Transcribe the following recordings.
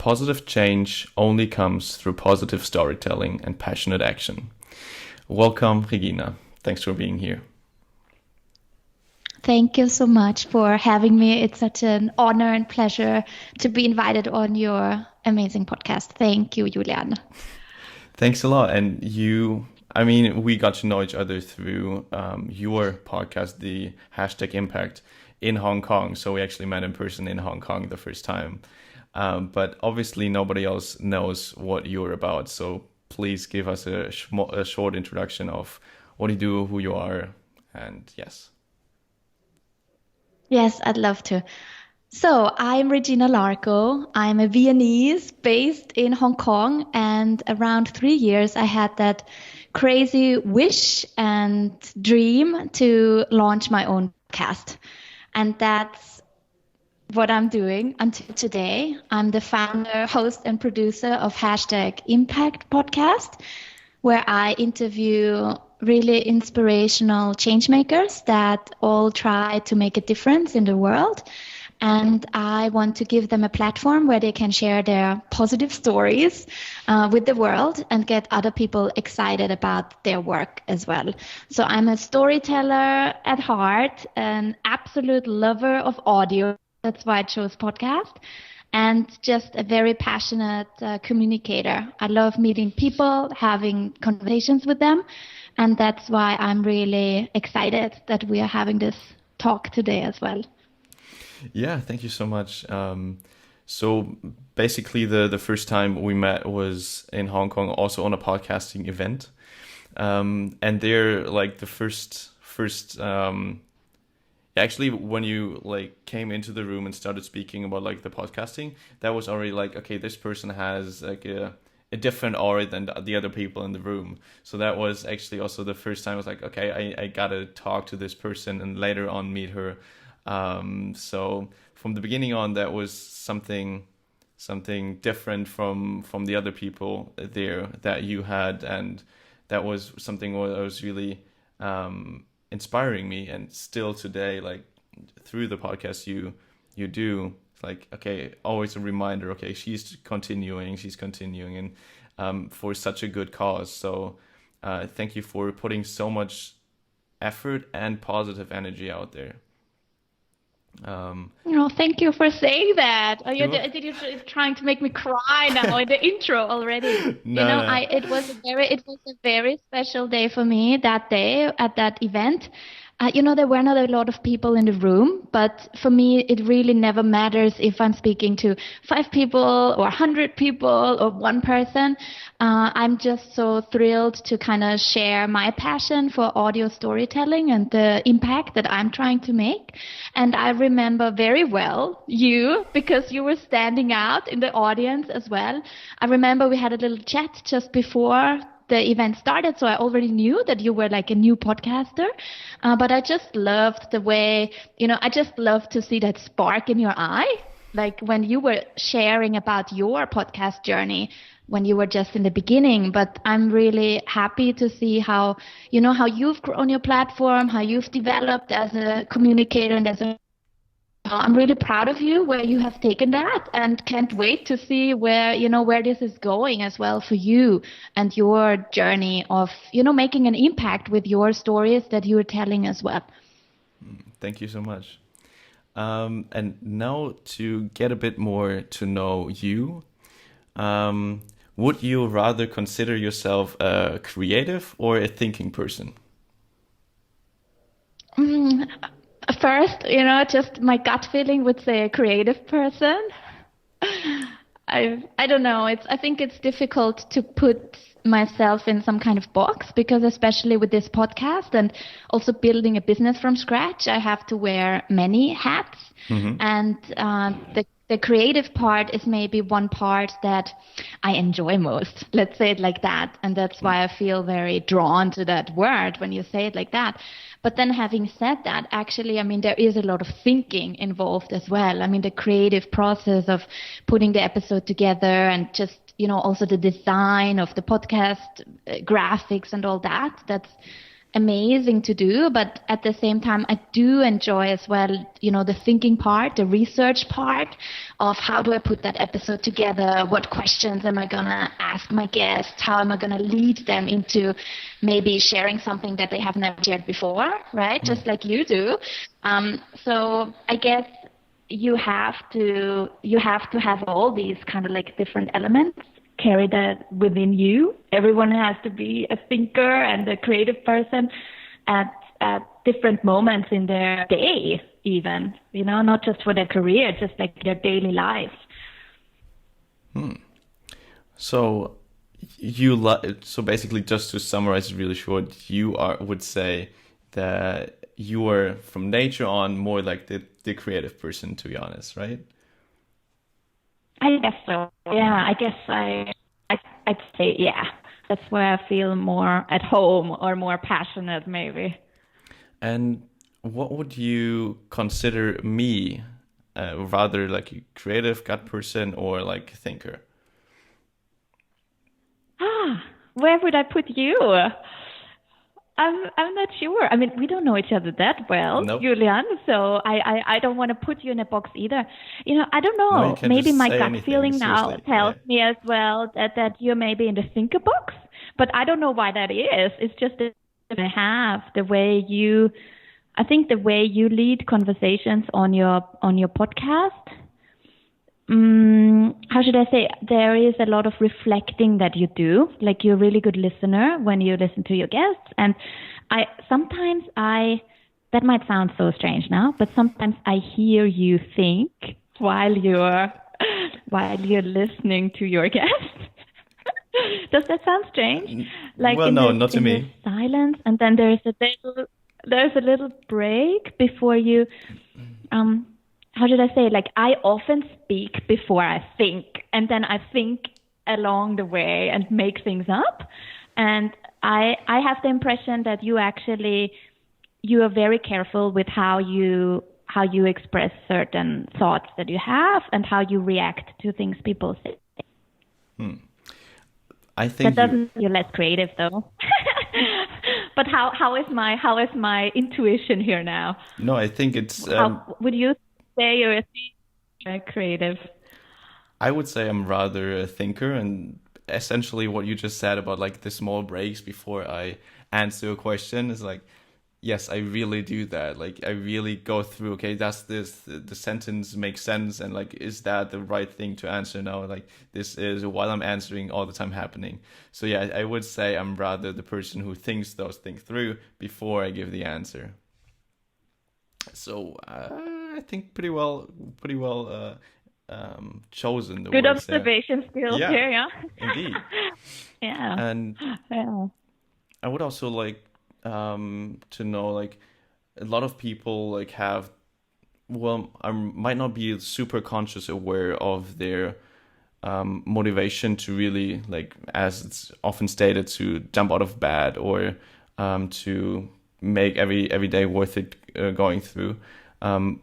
positive change only comes through positive storytelling and passionate action. Welcome, Regina. Thanks for being here. Thank you so much for having me. It's such an honor and pleasure to be invited on your amazing podcast. Thank you, Julian. Thanks a lot. And we got to know each other through your podcast, the #Impact, in Hong Kong. So we actually met in person in Hong Kong the first time. But obviously nobody else knows what you're about. So please give us a short introduction of what you do, who you are, and yes. Yes, I'd love to. So I'm Regina Larko. I'm a Viennese based in Hong Kong, and around 3 years I had that crazy wish and dream to launch my own podcast. And that's what I'm doing until today. I'm the founder, host, and producer of #Impact podcast, where I interview really inspirational changemakers that all try to make a difference in the world. And I want to give them a platform where they can share their positive stories with the world and get other people excited about their work as well. So I'm a storyteller at heart, an absolute lover of audio. That's why I chose podcast. And just a very passionate communicator. I love meeting people, having conversations with them. And that's why I'm really excited that we are having this talk today as well. Yeah, thank you so much. So basically the first time we met was in Hong Kong, also on a podcasting event. And they're like the first actually when you like came into the room and started speaking about like the podcasting, that was already like, okay, this person has like a different aura than the other people in the room. So that was actually also the first time I was like, okay, I gotta talk to this person and later on meet her. So from the beginning on, that was something different from the other people there that you had, and that was something that was really inspiring me. And still today, like through the podcast you do, it's like, okay, always a reminder, okay, she's continuing and for such a good cause. So thank you for putting so much effort and positive energy out there. Thank you for saying that. You're trying to make me cry now in the intro already. No. It was a very special day for me that day at that event. There were not a lot of people in the room, but for me, it really never matters if I'm speaking to 5 people or 100 people or 1 person. I'm just so thrilled to kind of share my passion for audio storytelling and the impact that I'm trying to make. And I remember very well you, because you were standing out in the audience as well. I remember we had a little chat just before the event started, so I already knew that you were like a new podcaster, but I just loved the way, I just loved to see that spark in your eye, like when you were sharing about your podcast journey when you were just in the beginning. But I'm really happy to see how you've grown your platform, how you've developed as a communicator and as a I'm really proud of you where you have taken that, and can't wait to see where this is going as well for you and your journey of, making an impact with your stories that you are telling as well. Thank you so much. And now to get a bit more to know you, would you rather consider yourself a creative or a thinking person? First, just my gut feeling would say a creative person. I don't know. I think it's difficult to put myself in some kind of box, because especially with this podcast and also building a business from scratch, I have to wear many hats. Mm-hmm. And the creative part is maybe one part that I enjoy most. Let's say it like that. And that's why I feel very drawn to that word when you say it like that. But then having said that, actually, there is a lot of thinking involved as well. The creative process of putting the episode together and just, also the design of the podcast graphics and all that. That's amazing to do, but at the same time, I do enjoy as well, the thinking part, the research part of how do I put that episode together? What questions am I gonna ask my guests? How am I gonna lead them into maybe sharing something that they have never shared before, right? Just like you do. So I guess you have to have all these kind of like different elements carry that within you. Everyone has to be a thinker and a creative person at different moments in their day, even, not just for their career, just like their daily life. So so basically, just to summarize it really short, would say that you are from nature on more like the creative person, to be honest, right? I guess so. Yeah, I guess I'd say, yeah. That's where I feel more at home or more passionate, maybe. And what would you consider me, rather like a creative gut person or like thinker? Where would I put you? I'm not sure. I mean, we don't know each other that well, Nope. Julian, so I don't want to put you in a box either. I don't know. No, you can Maybe just my say gut anything, feeling now seriously. tells Yeah. me as well that you're maybe in the thinker box, but I don't know why that is. It's just that I have I think the way you lead conversations on your podcast. How should I say? There is a lot of reflecting that you do. Like, you're a really good listener when you listen to your guests. And sometimes that might sound so strange now, but sometimes I hear you think while you're listening to your guests. Does that sound strange? Like, well, no, not to me. Silence, and then there's a little break before you. How should I say? Like, I often speak before I think, and then I think along the way and make things up. And I have the impression that you are very careful with how you express certain thoughts that you have and how you react to things people say. I think that doesn't make you less creative, though. But how is my intuition here now? No, I think it's. How would you say you're a creative? I would say I'm rather a thinker, and essentially what you just said about like the small breaks before I answer a question is like, yes, I really do that. Like, I really go through, okay, does the sentence make sense, and like, is that the right thing to answer now? Like, this is while I'm answering all the time happening. So yeah, I would say I'm rather the person who thinks those things through before I give the answer. So I think pretty well chosen the good words observation there. skills here, yeah. Indeed. Yeah. And yeah. I would also like to know, like, a lot of people like have, well, I might not be super conscious aware of their motivation to really, like, as it's often stated, to jump out of bed or to make every day worth it going through.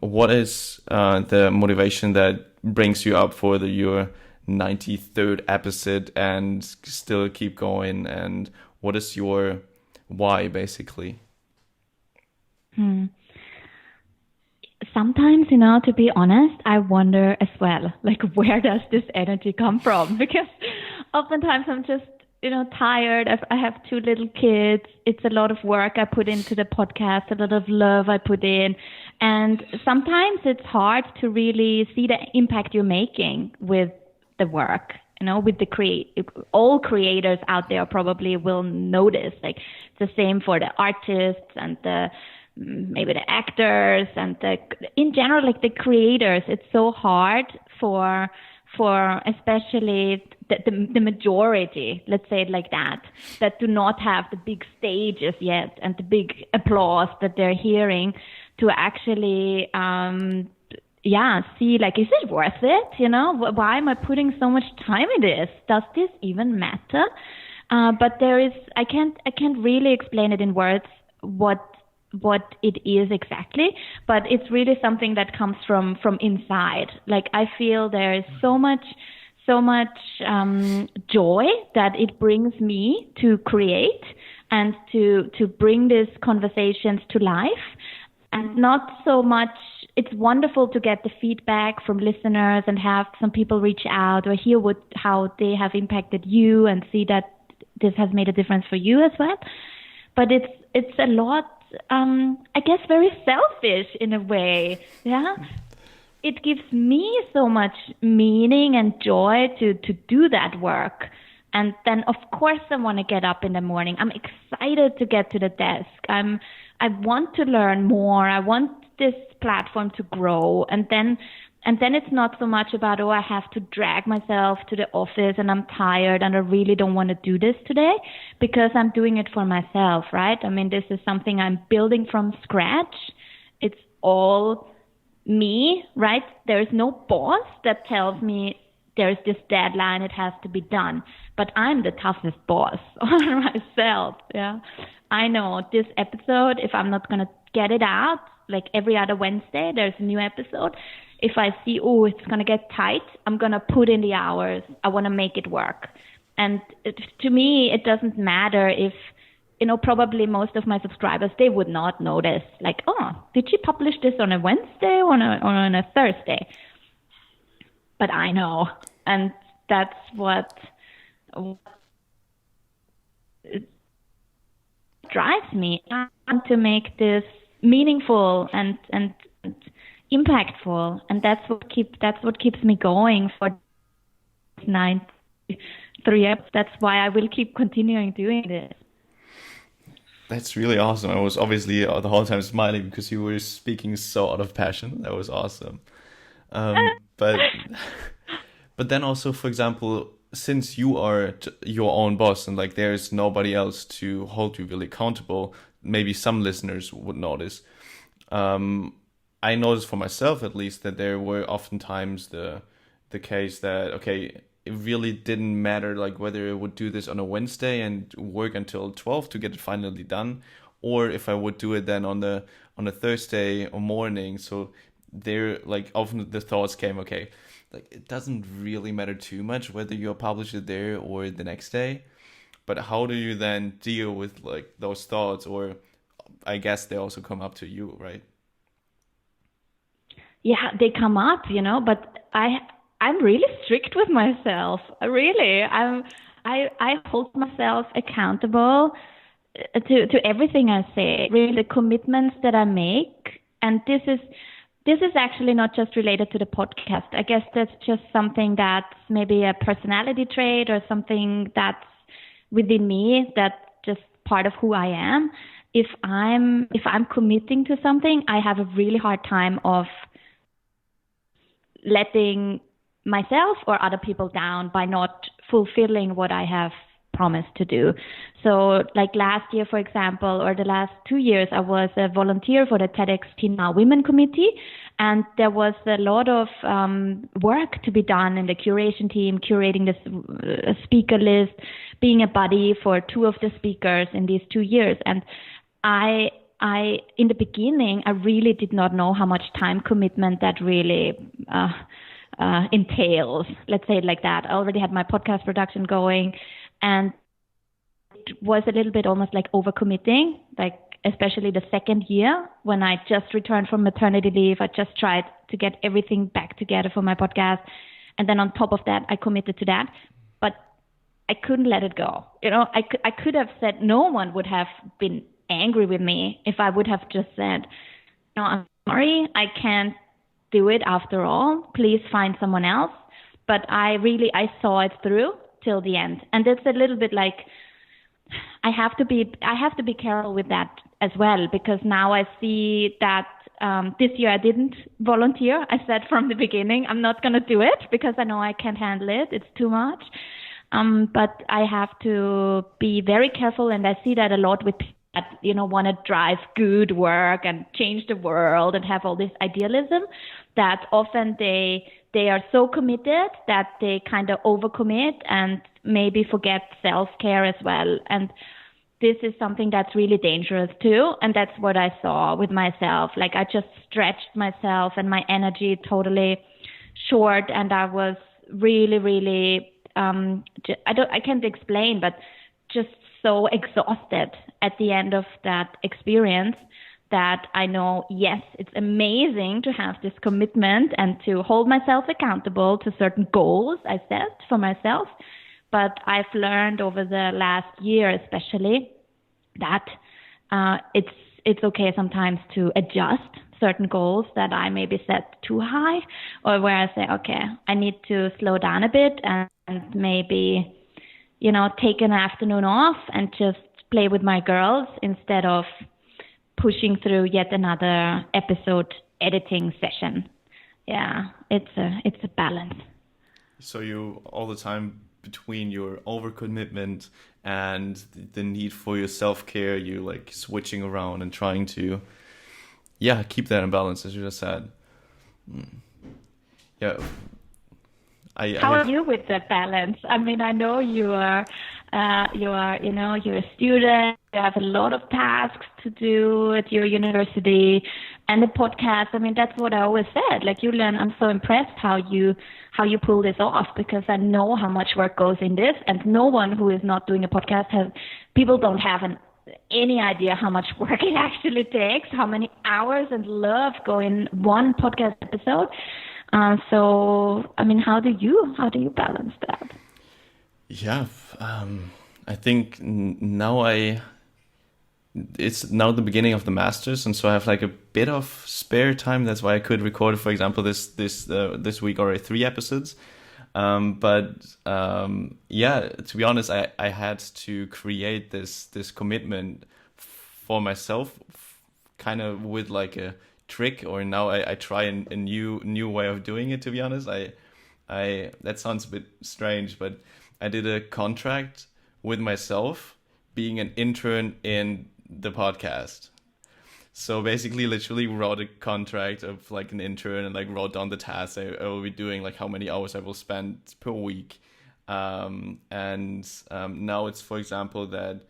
What is the motivation that brings you up for your 93rd episode and still keep going? And what is your why, basically? Sometimes, to be honest, I wonder as well, like, where does this energy come from? Because oftentimes I'm just, tired. I have 2 little kids. It's a lot of work I put into the podcast, a lot of love I put in. And sometimes it's hard to really see the impact you're making with the work. With all creators out there probably will notice. Like, it's the same for the artists and maybe the actors and in general, like the creators. It's so hard for especially the majority, let's say it like that do not have the big stages yet and the big applause that they're hearing to actually see, like, is it worth it? Why am I putting so much time in this? Does this even matter? But I can't really explain it in words what it is exactly, but it's really something that comes from inside. Like, I feel there is so much joy that it brings me to create, and to bring these conversations to life. And not so much, it's wonderful to get the feedback from listeners and have some people reach out or hear how they have impacted you and see that this has made a difference for you as well. But it's a lot, I guess, very selfish in a way. Yeah. It gives me so much meaning and joy to do that work. And then, of course, I want to get up in the morning. I'm excited to get to the desk. I want to learn more. I want this platform to grow. And then it's not so much about, I have to drag myself to the office and I'm tired and I really don't want to do this today, because I'm doing it for myself, right? I mean, this is something I'm building from scratch. It's all me, right? There is no boss that tells me there's this deadline, it has to be done. But I'm the toughest boss on myself. Yeah, I know this episode, if I'm not going to get it out, like every other Wednesday, there's a new episode. If I see, it's going to get tight, I'm going to put in the hours. I want to make it work. And to me, it doesn't matter if, probably most of my subscribers, they would not notice. Like, did she publish this on a Wednesday or on a Thursday? But I know. And that's what drives me. I want to make this meaningful and impactful, and that's what keeps me going for 93 episodes. That's why I will keep continuing doing this. That's really awesome. I was obviously the whole time smiling because you were speaking so out of passion. That was awesome. But then also, for example, since you are your own boss and like there's nobody else to hold you really accountable, maybe some listeners would notice. I noticed for myself at least that there were oftentimes the case that, okay, it really didn't matter like whether I would do this on a Wednesday and work until 12 to get it finally done, or if I would do it then on a Thursday or morning. So there, like, often the thoughts came, okay, like it doesn't really matter too much whether you publish it there or the next day. But how do you then deal with like those thoughts? Or I guess they also come up to you, right? Yeah, they come up, but I'm really strict with myself. I hold myself accountable to everything I say, really the commitments that I make. And this is actually not just related to the podcast. I guess that's just something that's maybe a personality trait or something that's within me, that's just part of who I am. If I'm committing to something, I have a really hard time of letting myself or other people down by not fulfilling what I have promised to do. So like last year, for example, or the last 2 years, I was a volunteer for the TEDx Teen Now Women Committee. And there was a lot of work to be done in the curation team, curating the speaker list, being a buddy for 2 of the speakers in these 2 years. And I in the beginning, I really did not know how much time commitment that really entails. Let's say it like that. I already had my podcast production going, and it was a little bit almost like overcommitting, like especially the second year when I just returned from maternity leave. I just tried to get everything back together for my podcast. And then on top of that, I committed to that. But I couldn't let it go. I could have said, no one would have been angry with me if I would have just said, no, I'm sorry, I can't do it after all. Please find someone else. But I saw it through till the end. And it's a little bit like, I have to be careful with that as well, because now I see that this year I didn't volunteer. I said from the beginning, I'm not going to do it because I know I can't handle it. It's too much. But I have to be very careful, and I see that a lot with people that want to drive good work and change the world and have all this idealism, that often they are so committed that they kind of overcommit and maybe forget self-care as well. And this is something that's really dangerous too. And that's what I saw with myself. Like I just stretched myself and my energy totally short, and I was really, really, I can't explain, but just so exhausted at the end of that experience that I know, yes, it's amazing to have this commitment and to hold myself accountable to certain goals I set for myself. But I've learned over the last year especially that it's okay sometimes to adjust certain goals that I maybe set too high, or where I say, okay, I need to slow down a bit and maybe, take an afternoon off and just play with my girls instead of pushing through yet another episode editing session. Yeah, it's a balance. So you all the time between your overcommitment and the need for your self-care, you like switching around and trying to keep that in balance, as you just said. Yeah. How are you with that balance? I mean, I know you're a student. You have a lot of tasks to do at your university, and the podcast. I mean, that's what I always said. Like, Julian, I'm so impressed how you pull this off, because I know how much work goes in this, and no one who is not doing a podcast people don't have any idea how much work it actually takes, how many hours and love go in one podcast episode. So, I mean, how do you balance that? Yeah, I think it's now the beginning of the masters, and so I have like a bit of spare time. That's why I could record, for example, this week already 3 episodes. To be honest, I had to create this commitment for myself, kind of with like a trick, or now I try a new way of doing it. To be honest, I that sounds a bit strange, but I did a contract with myself being an intern in the podcast. So basically, literally wrote a contract of like an intern and like wrote down the tasks I will be doing, like how many hours I will spend per week. Now it's, for example, that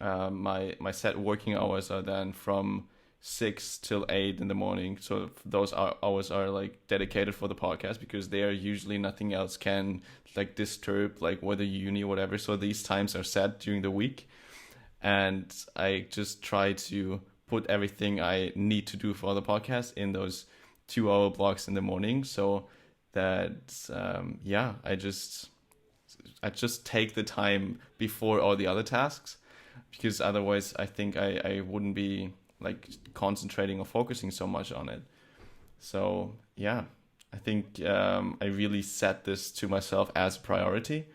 my set working hours are then from 6 till 8 in the morning. So those hours are like dedicated for the podcast, because there usually nothing else can like disturb, like whether uni or whatever. So these times are set during the week, and I just try to put everything I need to do for the podcast in those 2-hour blocks in the morning, so that I just take the time before all the other tasks, because otherwise I think I wouldn't be like concentrating or focusing so much on it. So yeah, I think I really set this to myself as a priority,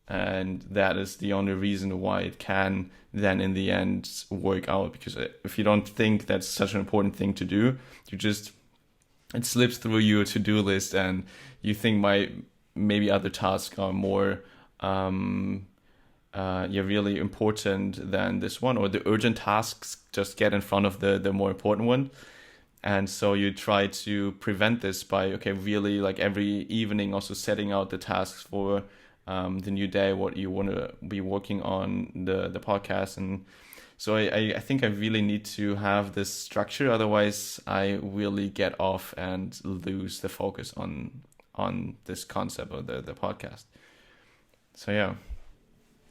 and that is the only reason why it can then in the end work out. Because if you don't think that's such an important thing to do, it slips through your to-do list, and you think maybe other tasks are more really important than this one, or the urgent tasks just get in front of the more important one. And so you try to prevent this by really like every evening also setting out the tasks for the new day, what you want to be working on the podcast. And so I think I really need to have this structure, otherwise I really get off and lose the focus on this concept of the podcast. So yeah.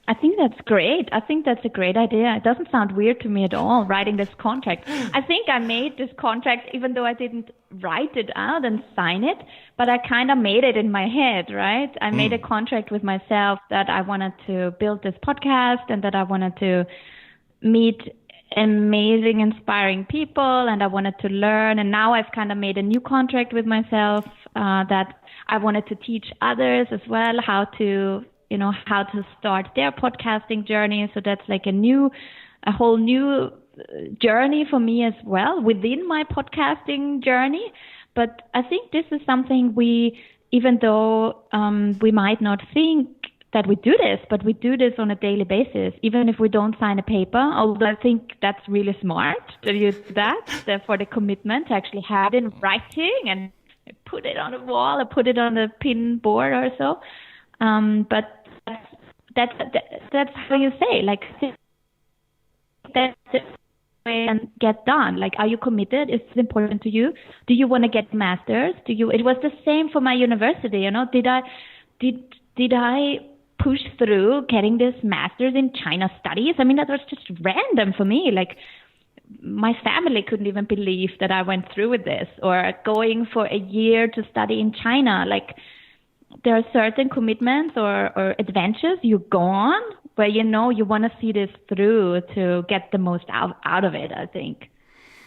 I think that's great. I think that's a great idea. It doesn't sound weird to me at all, writing this contract. I think I made this contract, even though I didn't write it out and sign it, but I kind of made it in my head, right? I made a contract with myself that I wanted to build this podcast and that I wanted to meet amazing, inspiring people, and I wanted to learn. And now I've kind of made a new contract with myself that I wanted to teach others as well how to start their podcasting journey. So that's like a whole new journey for me as well within my podcasting journey. But I think this is something even though we might not think that we do this, but we do this on a daily basis, even if we don't sign a paper. Although I think that's really smart to use that for the commitment to actually have it in writing and put it on a wall or put it on a pin board or so. But that's how you say, like, that's the way and get done. Like, are you committed? Is it important to you? Do you want to get masters? It was the same for my university, Did I push through getting this master's in China studies. I mean, that was just random for me. Like, my family couldn't even believe that I went through with this, or going for a year to study in China. Like, there are certain commitments or adventures you go on where you want to see this through to get the most out of it, I think.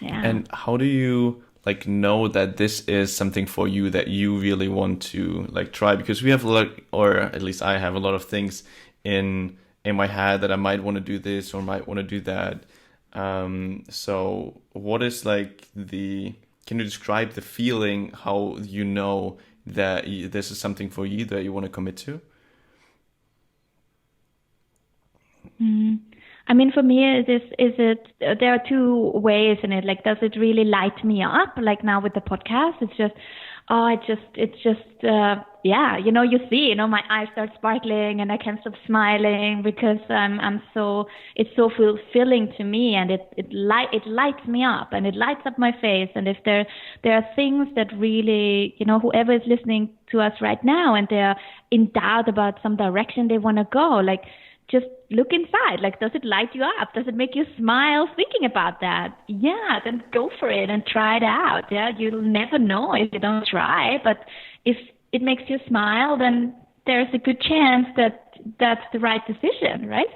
Yeah. And how do you like know that this is something for you that you really want to like try? Because we have a lot, or at least I have a lot of things in my head that I might want to do this or might want to do that. So what is like can you describe the feeling, how you know that this is something for you that you want to commit to? I mean, for me, there are two ways in it. Like, does it really light me up? Like now with the podcast, it's just, yeah, you see, my eyes start sparkling and I can't stop smiling because it's so fulfilling to me, and it lights me up and it lights up my face. And if there are things that really, whoever is listening to us right now and they're in doubt about some direction they want to go, like, just look inside. Like, does it light you up? Does it make you smile thinking about that? Yeah, then go for it and try it out. Yeah, you'll never know if you don't try. But if it makes you smile, then there's a good chance that that's the right decision, right?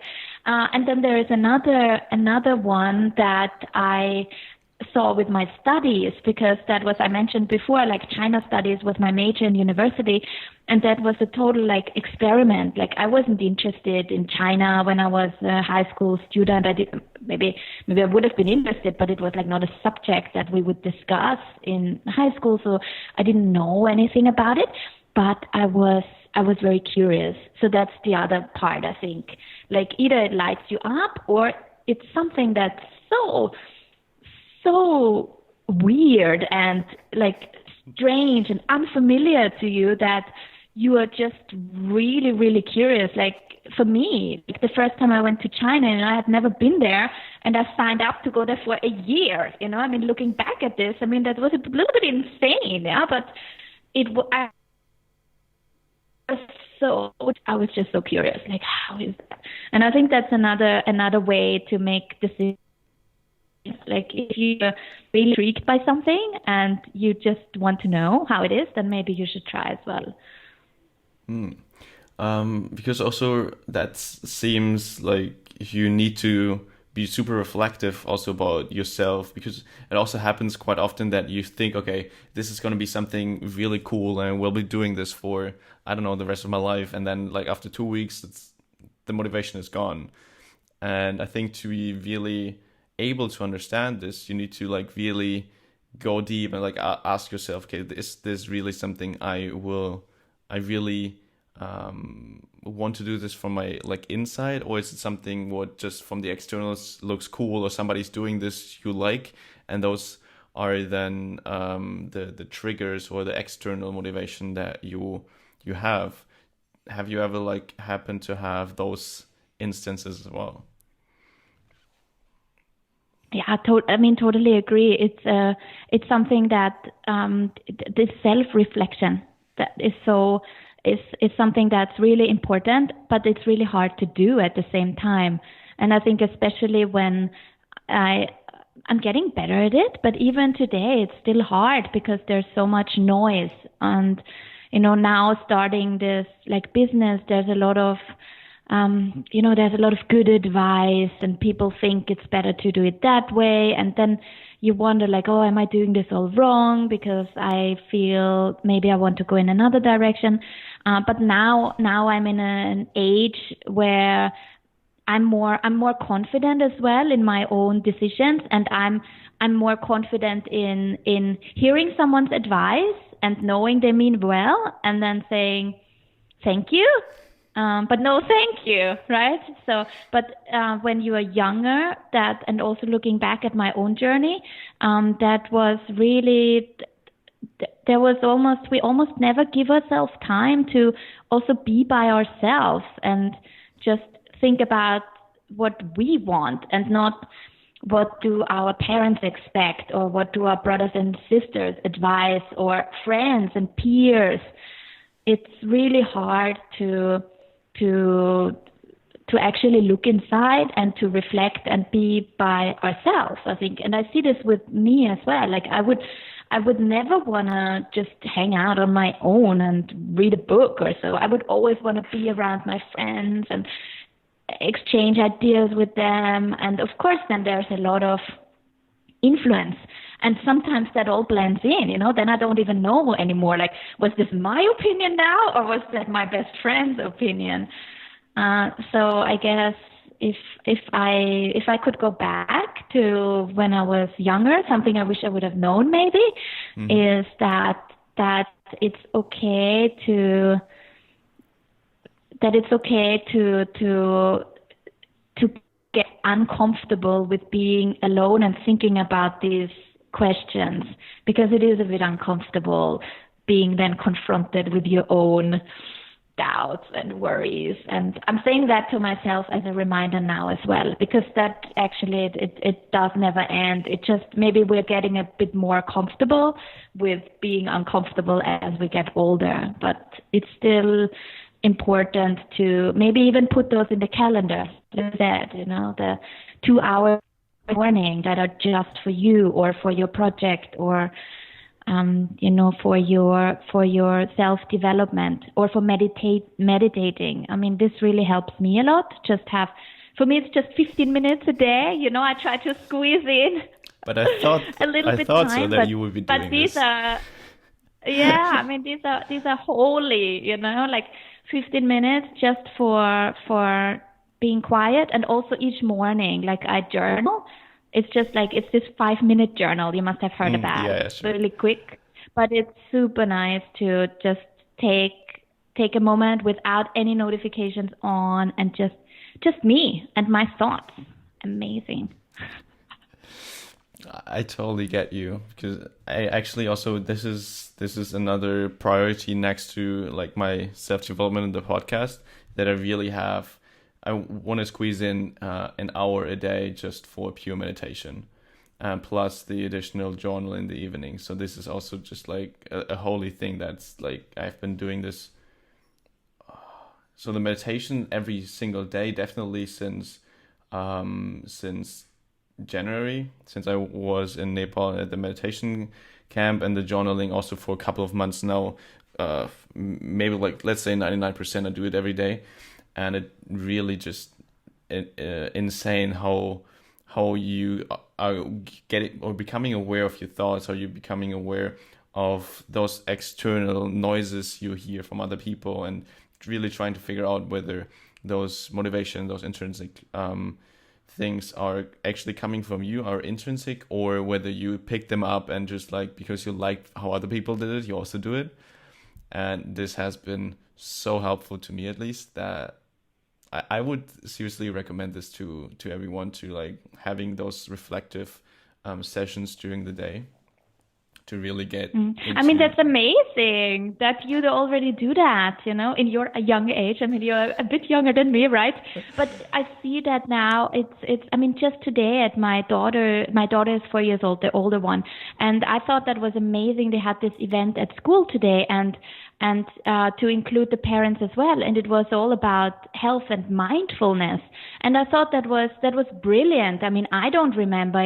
And then there is another one that I saw with my studies, because that was, I mentioned before, like China studies was my major in university, and that was a total like experiment. Like, I wasn't interested in China when I was a high school student. Maybe I would have been interested, but it was like not a subject that we would discuss in high school, so I didn't know anything about it. But I was very curious. So that's the other part, I think. Like, either it lights you up, or it's something that's so weird and like strange and unfamiliar to you that you are just really, really curious. Like, for me, like the first time I went to China, and I had never been there, and I signed up to go there for a year. I mean, looking back at this, I mean, that was a little bit insane, yeah. But I was just so curious, like, how is that? And I think that's another way to make decisions. Like, if you're really intrigued by something and you just want to know how it is, then maybe you should try as well. Because also that seems like you need to be super reflective also about yourself, because it also happens quite often that you think, okay, this is going to be something really cool and we'll be doing this for, I don't know, the rest of my life. And then like after 2 weeks, the motivation is gone. And I think to be really able to understand this, you need to like really go deep and like ask yourself, okay, is this really something I really want to do this from my like inside, or is it something what just from the externals looks cool, or somebody's doing this you like, and those are then the triggers or the external motivation that you have. Have you ever like happened to have those instances as well? Yeah, I mean, totally agree. It's something that this self-reflection that is something that's really important, but it's really hard to do at the same time. And I think especially when I'm getting better at it, but even today it's still hard because there's so much noise. And now starting this like business, there's a lot of there's a lot of good advice, and people think it's better to do it that way. And then you wonder like, oh, am I doing this all wrong? Because I feel maybe I want to go in another direction. But now I'm in an age where I'm more confident as well in my own decisions, and I'm more confident in hearing someone's advice and knowing they mean well, and then saying thank you. But no, thank you, right? So, but when you are younger, and also looking back at my own journey, that was really, we almost never give ourselves time to also be by ourselves and just think about what we want, and not what do our parents expect, or what do our brothers and sisters advise, or friends and peers. It's really hard to to actually look inside and to reflect and be by ourselves, I think. And I see this with me as well. Like I would never want to just hang out on my own and read a book or so. I would always want to be around my friends and exchange ideas with them. And of course, then there's a lot of influence. And sometimes that all blends in, then I don't even know anymore. Like, was this my opinion now, or was that my best friend's opinion? So I guess if I could go back to when I was younger, something I wish I would have known maybe is that it's okay to get uncomfortable with being alone and thinking about these questions, because it is a bit uncomfortable being then confronted with your own doubts and worries. And I'm saying that to myself as a reminder now as well, because that actually it does never end. It just, maybe we're getting a bit more comfortable with being uncomfortable as we get older, but it's still important to maybe even put those in the calendar instead, the 2 hours morning that are just for you or for your project or for your self-development or for meditating. I mean, this really helps me a lot. For me, it's just 15 minutes a day. I try to squeeze in. But I thought a little I bit thought time, so that you would be doing but these this. are, I mean, these are holy. Like 15 minutes just for being quiet, and also each morning, like I journal. It's just like, it's this 5-minute journal. You must have heard about it. Yeah, sure. Really quick, but it's super nice to just take a moment without any notifications on, and just me and my thoughts. Amazing. I totally get you, because I actually also, this is another priority next to like my self-development in the podcast, that I really have. I want to squeeze in an hour a day just for pure meditation, plus the additional journal in the evening. So this is also just like a holy thing that's like, I've been doing this. So the meditation every single day, definitely since January, since I was in Nepal at the meditation camp, and the journaling also for a couple of months now. Maybe like, let's say 99% I do it every day. And it really just insane how you are getting or becoming aware of your thoughts, how you're becoming aware of those external noises you hear from other people, and really trying to figure out whether those motivation, those intrinsic things are actually coming from you, are intrinsic, or whether you pick them up and just like, because you like how other people did it, you also do it. And this has been so helpful to me, at least, that I would seriously recommend this to everyone, to like having those reflective sessions during the day to really get I mean, that's amazing that you already do that, in your young age. I mean, you're a bit younger than me, right? But I see that now. I mean, just today at my daughter is 4 years old, the older one. And I thought that was amazing. They had this event at school today, and to include the parents as well. And it was all about health and mindfulness. And I thought that was brilliant. I mean, I don't remember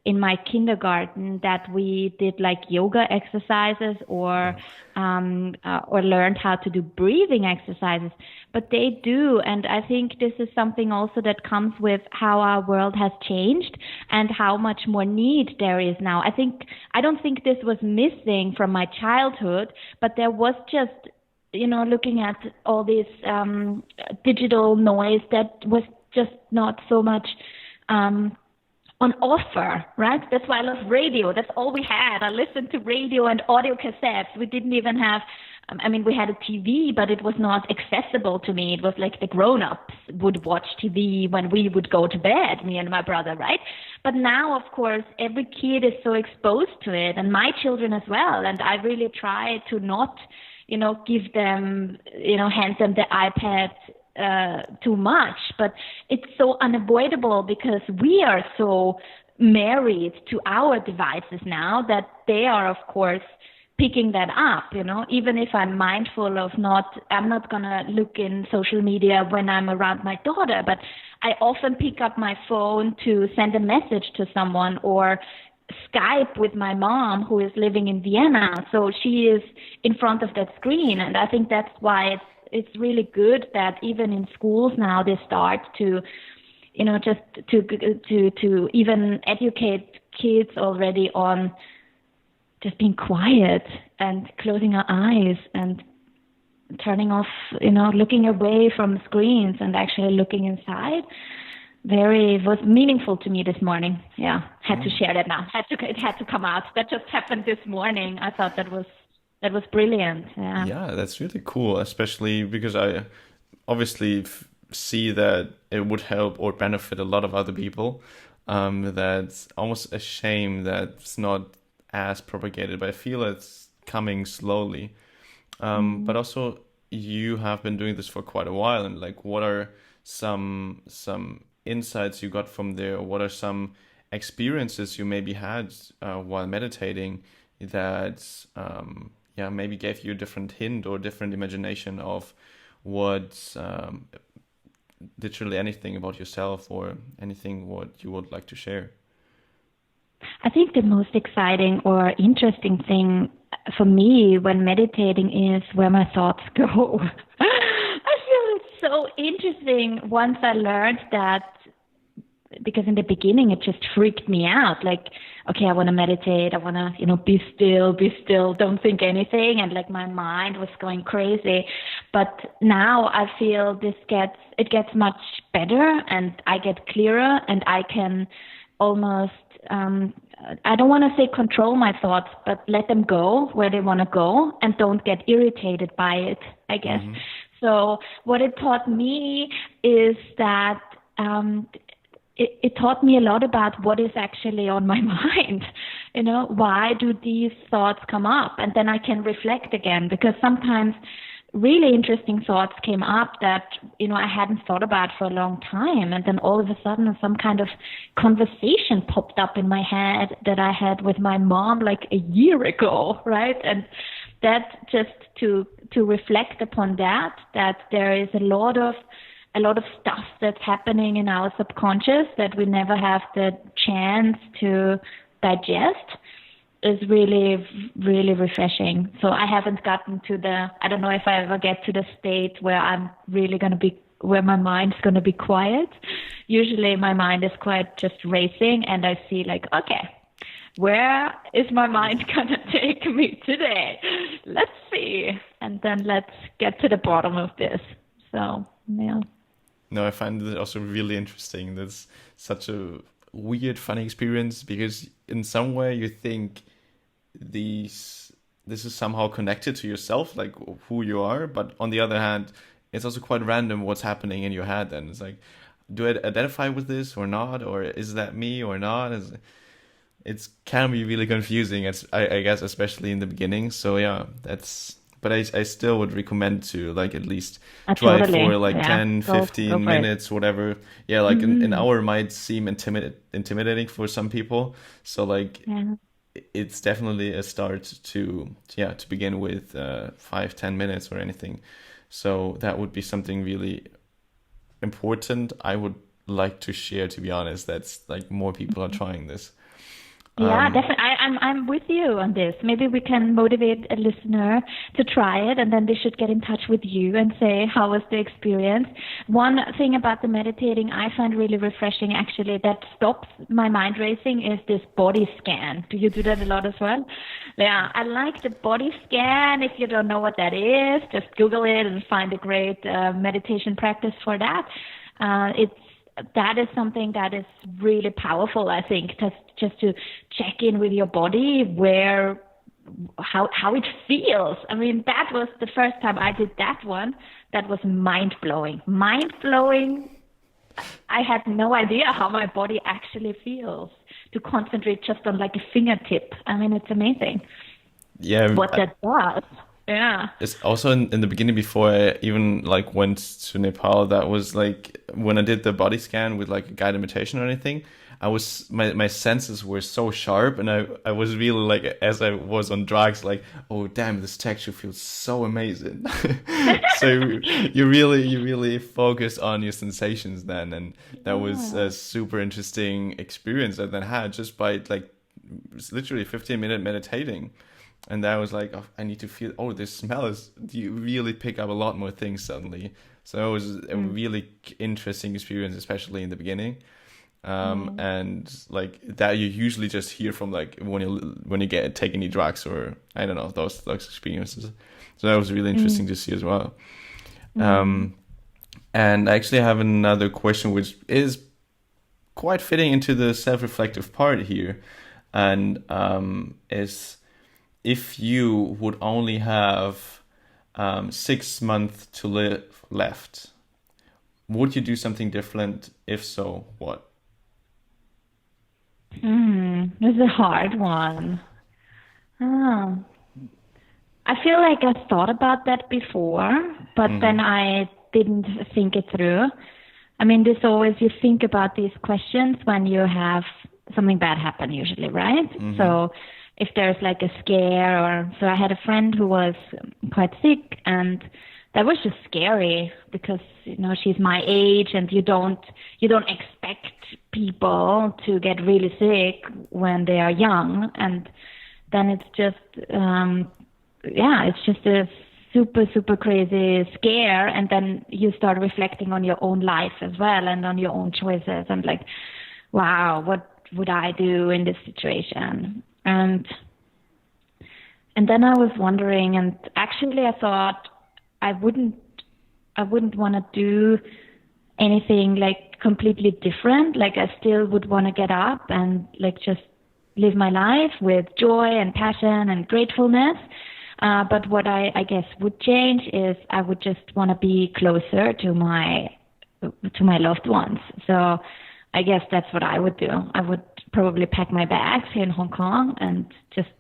in my kindergarten that we did like yoga exercises or learned how to do breathing exercises, but they do. And I think this is something also that comes with how our world has changed and how much more need there is now. I don't think this was missing from my childhood, but there was just, looking at all this digital noise that was just not so much on offer, right? That's why I love radio. That's all we had. I listened to radio and audio cassettes. We didn't even have, we had a TV, but it was not accessible to me. It was like the grown-ups would watch TV when we would go to bed, me and my brother, right? But now, of course, every kid is so exposed to it, and my children as well. And I really try to not, give them, hand them the iPad too much, but it's so unavoidable because we are so married to our devices now that they are, of course, picking that up, even if I'm mindful of I'm not going to look in social media when I'm around my daughter, but I often pick up my phone to send a message to someone or Skype with my mom who is living in Vienna. So she is in front of that screen. And I think that's why it's really good that even in schools now they start to, just to even educate kids already on just being quiet and closing our eyes and turning off, looking away from screens and actually looking inside. Was meaningful to me this morning. Yeah, had to share that now. It had to come out. That just happened this morning. I thought that was brilliant. Yeah. Yeah, that's really cool, especially because I obviously see that it would help or benefit a lot of other people. That's almost a shame that it's not as propagated, but I feel it's coming slowly. But also, you have been doing this for quite a while, and like, what are some insights you got from there? What are some experiences you maybe had while meditating that maybe gave you a different hint or different imagination of what literally anything about yourself or anything what you would like to share? I think the most exciting or interesting thing for me when meditating is where my thoughts go. I feel it's so interesting once I learned that, because in the beginning it just freaked me out. Like, okay, I want to meditate. I want to, be still, don't think anything. And like my mind was going crazy. But now I feel it gets much better and I get clearer and I can almost, I don't want to say control my thoughts, but let them go where they want to go and don't get irritated by it, I guess. Mm-hmm. So what it taught me is that it taught me a lot about what is actually on my mind. Why do these thoughts come up? And then I can reflect again, because sometimes really interesting thoughts came up that, I hadn't thought about for a long time. And then all of a sudden some kind of conversation popped up in my head that I had with my mom like a year ago, right? And that just to reflect upon that there is a lot of stuff that's happening in our subconscious that we never have the chance to digest is really, really refreshing. So I haven't gotten to I don't know if I ever get to the state where I'm really going to be, where my mind's going to be quiet. Usually my mind is quite just racing and I see like, okay, where is my mind going to take me today? Let's see. And then let's get to the bottom of this. So, yeah. No, I find it also really interesting. That's such a weird, funny experience because in some way you think this is somehow connected to yourself, like who you are. But on the other hand, it's also quite random what's happening in your head. And it's like, do I identify with this or not? Or is that me or not? It can be really confusing, I guess, especially in the beginning. So yeah, but I still would recommend to like at least try totally. for like 10, 15 minutes, whatever. Yeah, like an hour might seem intimidating for some people. So like it's definitely a start to begin with 5-10 minutes or anything. So that would be something really important. I would like to share, to be honest. That's like more people are trying this. Yeah, definitely. I'm with you on this. Maybe we can motivate a listener to try it, and then they should get in touch with you and say, how was the experience? One thing about the meditating I find really refreshing, actually, that stops my mind racing is this body scan. Do you do that a lot as well? Yeah, I like the body scan. If you don't know what that is, just Google it and find a great meditation practice for that. That is something that is really powerful, I think, just to check in with your body, how it feels. I mean, that was the first time I did that one. That was mind-blowing. Mind-blowing. I had no idea how my body actually feels to concentrate just on like a fingertip. I mean, it's amazing. Yeah. What that does. Yeah. It's also in the beginning, before I even like went to Nepal, that was like when I did the body scan with like a guided meditation or anything, my senses were so sharp, and I was really like, as I was on drugs, like, oh damn, this texture feels so amazing. So you really focus on your sensations then, and that was a Yeah. super interesting experience I then had just by like literally 15-minute meditating. And I was like, oh, I need to feel, oh, this smell is, you really pick up a lot more things suddenly. So it was a Mm. really interesting experience, especially in the beginning. Yeah. And like that you usually just hear from like when you get take any drugs, or I don't know, those experiences. So that was really Mm. interesting to see as well. Mm. Um, and I actually have another question, which is quite fitting into the self-reflective part here, and is if you would only have 6 months to live left, would you do something different? If so, what? This is a hard one. Oh. I feel like I thought about that before, but Mm-hmm. then I didn't think it through. I mean, this always, you think about these questions when you have something bad happen, usually, right? Mm-hmm. So if there's like a scare, or so I had a friend who was quite sick, and that was just scary because, she's my age, and you don't expect people to get really sick when they are young. And then it's just, yeah, it's just a super, super crazy scare. And then you start reflecting on your own life as well, and on your own choices, and like, wow, what would I do in this situation? And then I was wondering, and actually I thought I wouldn't I wouldn't want to do anything like completely different. Like, I still would want to get up and like just live my life with joy and passion and gratefulness. But what I guess would change is I would just want to be closer to my loved ones. So I guess that's what I would do. I would probably pack my bags here in Hong Kong and just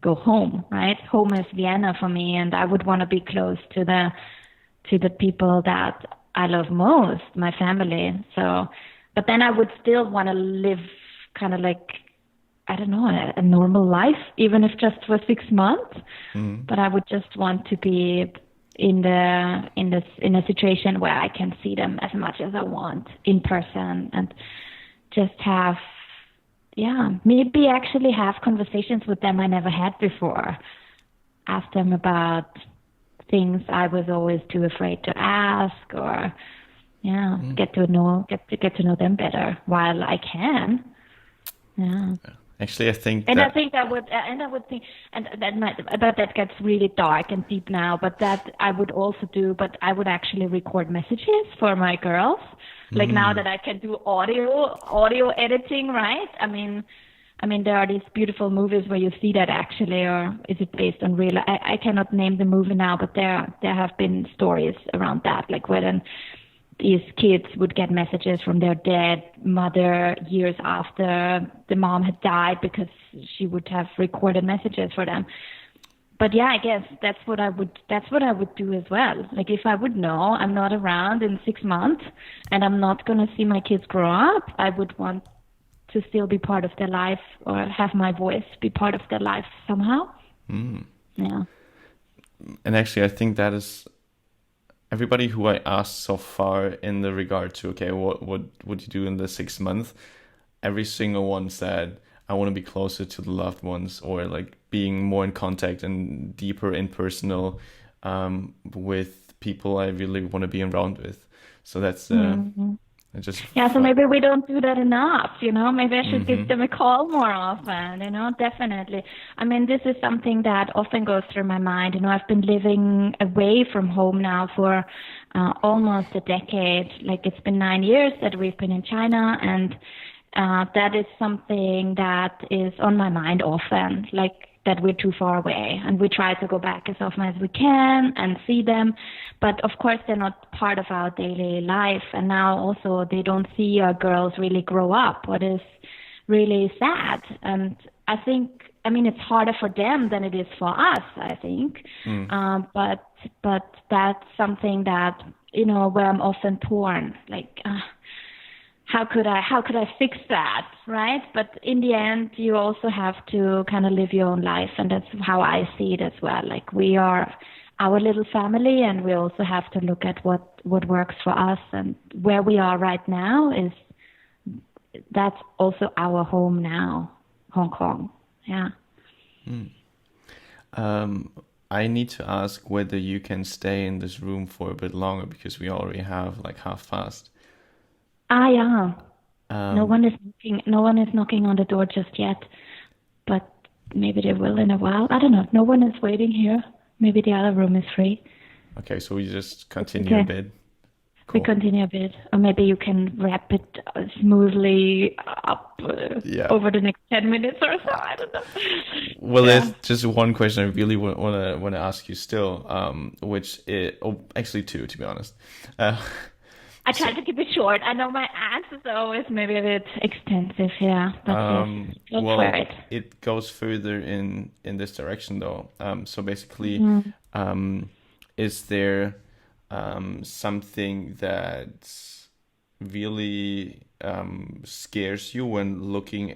go home, right? Home is Vienna for me, and I would want to be close to the people that I love most, my family. So, but then I would still want to live kind of like, I don't know, a normal life, even if just for 6 months. Mm-hmm. But I would just want to be in a situation where I can see them as much as I want in person, and just have, yeah, maybe actually have conversations with them I never had before. Ask them about things I was always too afraid to ask, or yeah, get to know them better while I can. Yeah. Actually, I think And I that. think think, and that might, but that gets really dark and deep now. But that I would also do, but I would actually record messages for my girls. Like, now Mm, that I can do audio editing, right? I mean, there are these beautiful movies where you see that actually, or is it based on real? I cannot name the movie now, but there have been stories around that, like when these kids would get messages from their dead mother years after the mom had died, because she would have recorded messages for them. But yeah, I guess that's what I would do as well. Like, if I would know I'm not around in 6 months and I'm not gonna see my kids grow up, I would want to still be part of their life, or have my voice be part of their life somehow. mm. Yeah. And actually, I think that is everybody who I asked so far in the regard to, okay, what would you do in the 6 months? Every single one said, I want to be closer to the loved ones, or like being more in contact and deeper in personal, with people I really want to be around with. So that's Mhm. I just Yeah, so maybe we don't do that enough. Maybe I should give mm-hmm. them a call more often, definitely. I mean, this is something that often goes through my mind. I've been living away from home now for almost a decade. Like, it's been 9 years that we've been in China, and that is something that is on my mind often, like that we're too far away, and we try to go back as often as we can and see them. But of course, they're not part of our daily life. And now also they don't see our girls really grow up, what is really sad. And I mean, it's harder for them than it is for us, I think. Mm. But that's something that, where I'm often torn. Like, how could I fix that, right? But in the end, you also have to kind of live your own life, and that's how I see it as well. Like we are our little family, and we also have to look at what works for us, and where we are right now is that's also our home now, Hong Kong. Yeah. I need to ask whether you can stay in this room for a bit longer because we already have like half past. Ah, yeah. No Um, one is knocking. No one is knocking on the door just yet, but maybe they will in a while. I don't know. No one is waiting here. Maybe the other room is free. okay, so we just continue a Okay, bit. we Cool. continue a bit, or maybe you can wrap it smoothly up Yeah. over the next 10 minutes or so. I don't know. Well, Yeah. there's just one question I really want to ask you still, which is, oh, actually two, to be honest. Uh, I so, try to keep it short. I know my answers are always maybe a bit extensive. Yeah, but yes, go for well, it. it goes further in this direction though. So basically, Mhm. um, is there something that really scares you when looking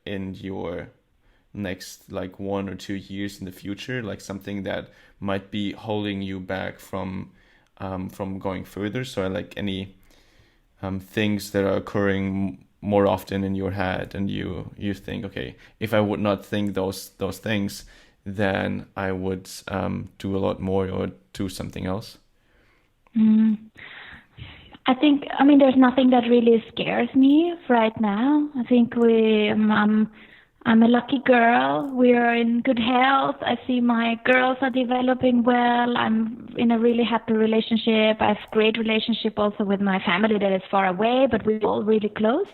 in your next like 1 or 2 years in the future, like something that might be holding you back from going further? So like any things that are occurring more often in your head, and you think, okay, if I would not think those things, then I would do a lot more or do something else. Mm. I mean, there's nothing that really scares me right now. I think I'm a lucky girl. We are in good health. I see my girls are developing well. I'm in a really happy relationship. I have great relationship also with my family that is far away, but we're all really close.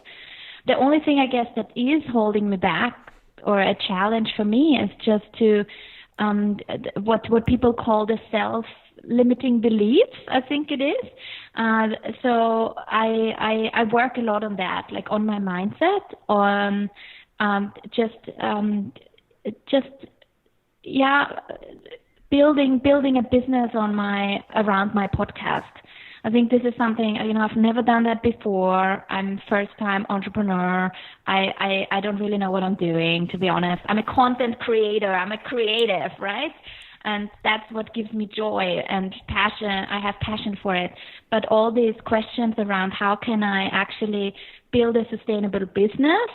The only thing I guess that is holding me back or a challenge for me is just to what people call the self-limiting beliefs. I think it is. Uh, so I work a lot on that, like on my mindset, on just just yeah, building a business on my around my podcast. I think this is something, I've never done that before. I'm first time entrepreneur. I don't really know what I'm doing, to be honest. I'm a content creator. I'm a creative, right? And that's what gives me joy and passion. I have passion for it. But all these questions around how can I actually build a sustainable business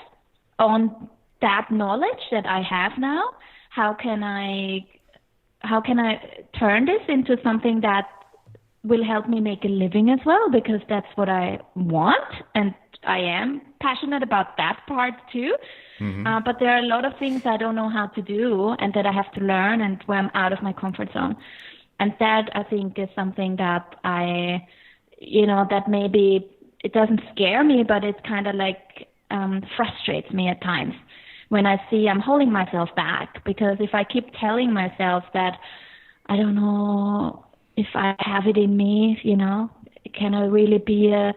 on that knowledge that I have now, how can I how can I turn this into something that will help me make a living as well, because that's what I want, and I am passionate about that part too. Hmm. But there are a lot of things I don't know how to do and that I have to learn, and where I'm out of my comfort zone. And that, I think, is something that that maybe it doesn't scare me, but it kind of like frustrates me at times when I see I'm holding myself back. Because if I keep telling myself that I don't know if I have it in me, can I really be a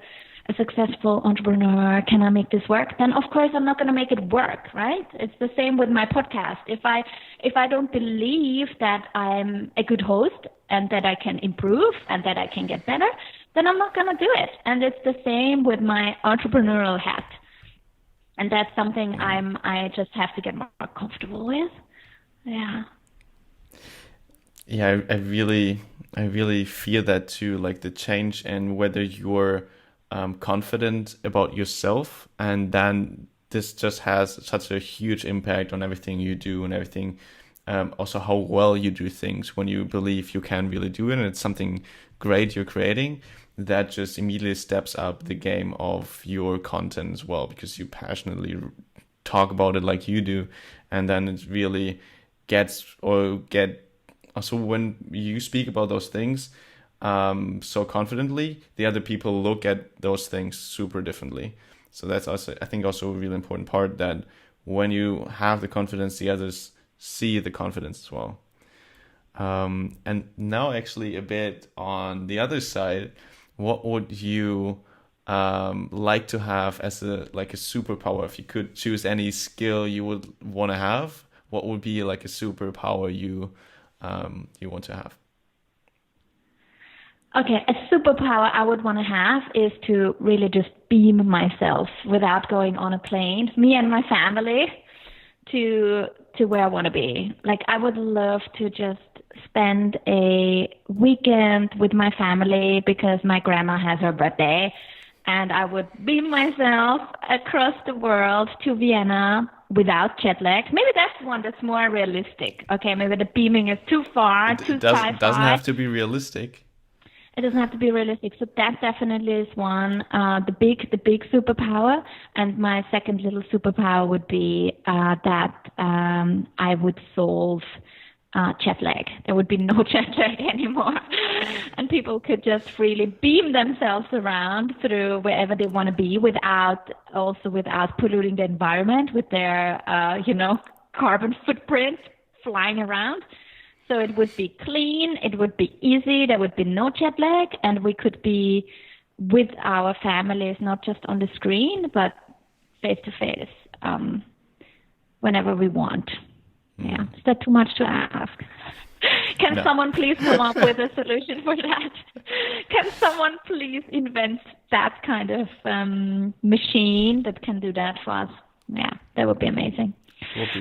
successful entrepreneur? Can I make this work? Then of course I'm not going to make it work, right? It's the same with my podcast. If I don't believe that I'm a good host and that I can improve and that I can get better, then I'm not going to do it. And it's the same with my entrepreneurial hat. And that's something I just have to get more comfortable with. Yeah. Yeah, I really feel that too, like the change in whether you're confident about yourself, and then this just has such a huge impact on everything you do and everything. Also, how well you do things when you believe you can really do it, and it's something great you're creating. That just immediately steps up the game of your content as well, because you passionately talk about it like you do, and then it really gets or get also when you speak about those things so confidently, the other people look at those things super differently. So that's also, I think, also a really important part, that when you have the confidence, the others see the confidence as well. And now, actually, a bit on the other side, what would you like to have as a superpower? If you could choose any skill you would want to have, what would be like a superpower you want to have? Okay, a superpower I would want to have is to really just beam myself without going on a plane, me and my family, to where I want to be. Like I would love to just spend a weekend with my family because my grandma has her birthday, and I would beam myself across the world to Vienna without jet lag. Maybe that's one that's more realistic. Okay, maybe the beaming is too far, It too doesn't sci-fi. have to be realistic. It doesn't have to be realistic. So that definitely is one. The big superpower, and my second little superpower would be that I would solve jet lag. There would be no jet lag anymore, and people could just freely beam themselves around through wherever they want to be, without polluting the environment with their carbon footprint flying around. So it would be clean, it would be easy, there would be no jet lag, and we could be with our families, not just on the screen, but face to face, whenever we want. Yeah. Is that too much to ask? Can No. someone please come up with a solution for that? Can someone please invent that kind of machine that can do that for us? Yeah, that would be amazing.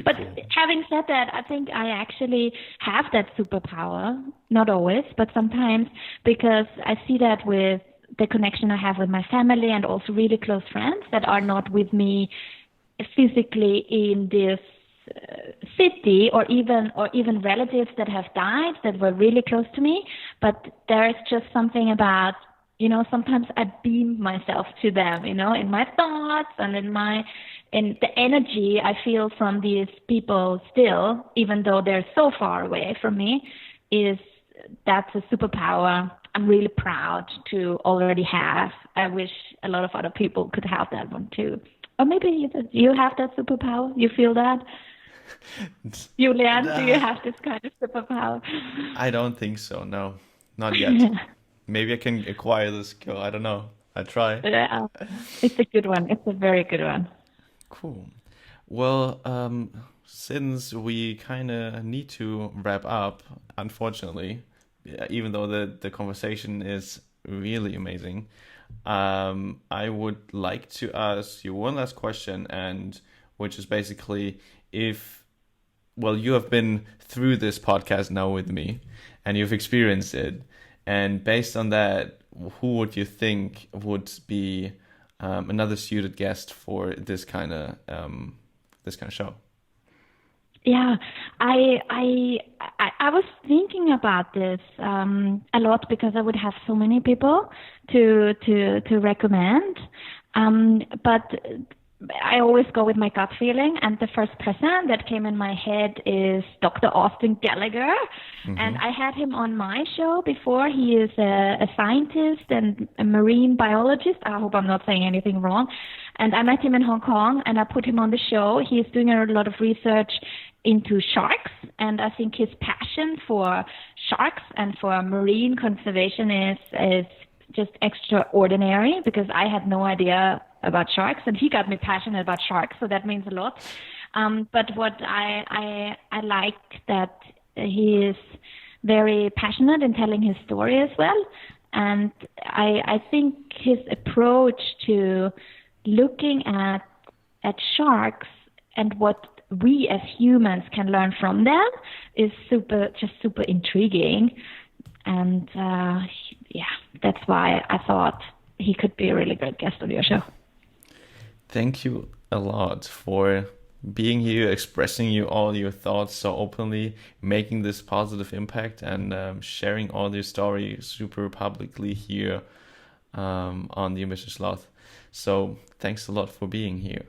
But Cool. having said that, I think I actually have that superpower. Not always, but sometimes, because I see that with the connection I have with my family and also really close friends that are not with me physically in this city, or even relatives that have died that were really close to me. But there is just something about, sometimes I beam myself to them, in my thoughts and in the energy I feel from these people still, even though they're so far away from me, that's a superpower I'm really proud to already have. I wish a lot of other people could have that one too. Or maybe you have that superpower. You feel that? Julian, do you have this kind of superpower? I don't think so. No, not yet. Maybe I can acquire this skill. I don't know. I try. Yeah, it's a good one. It's a very good one. Cool. Well, since we kind of need to wrap up, unfortunately, even though the conversation is really amazing, I would like to ask you one last question, and which is basically you have been through this podcast now with me, and you've experienced it, and based on that, who would you think would be another suited guest for this kind of show? Yeah, I was thinking about this a lot because I would have so many people to recommend, but I always go with my gut feeling, and the first person that came in my head is Dr. Austin Gallagher, and I had him on my show before. He is a scientist and a marine biologist. I hope I'm not saying anything wrong. And I met him in Hong Kong, and I put him on the show. He is doing a lot of research into sharks, and I think his passion for sharks and for marine conservation is just extraordinary, because I had no idea about sharks, and he got me passionate about sharks, so that means a lot. But what I like that he is very passionate in telling his story as well, and I think his approach to looking at sharks and what we as humans can learn from them is super intriguing. And that's why I thought he could be a really great guest on your show. Thank you a lot for being here, expressing all your thoughts so openly, making this positive impact, and sharing all your stories super publicly here on the Ambitious Sloth. So thanks a lot for being here.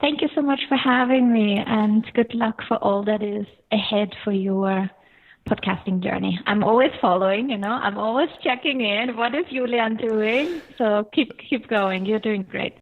Thank you so much for having me, and good luck for all that is ahead for your podcasting journey. I'm always following, I'm always checking in. What is Julian doing? So keep going. You're doing great.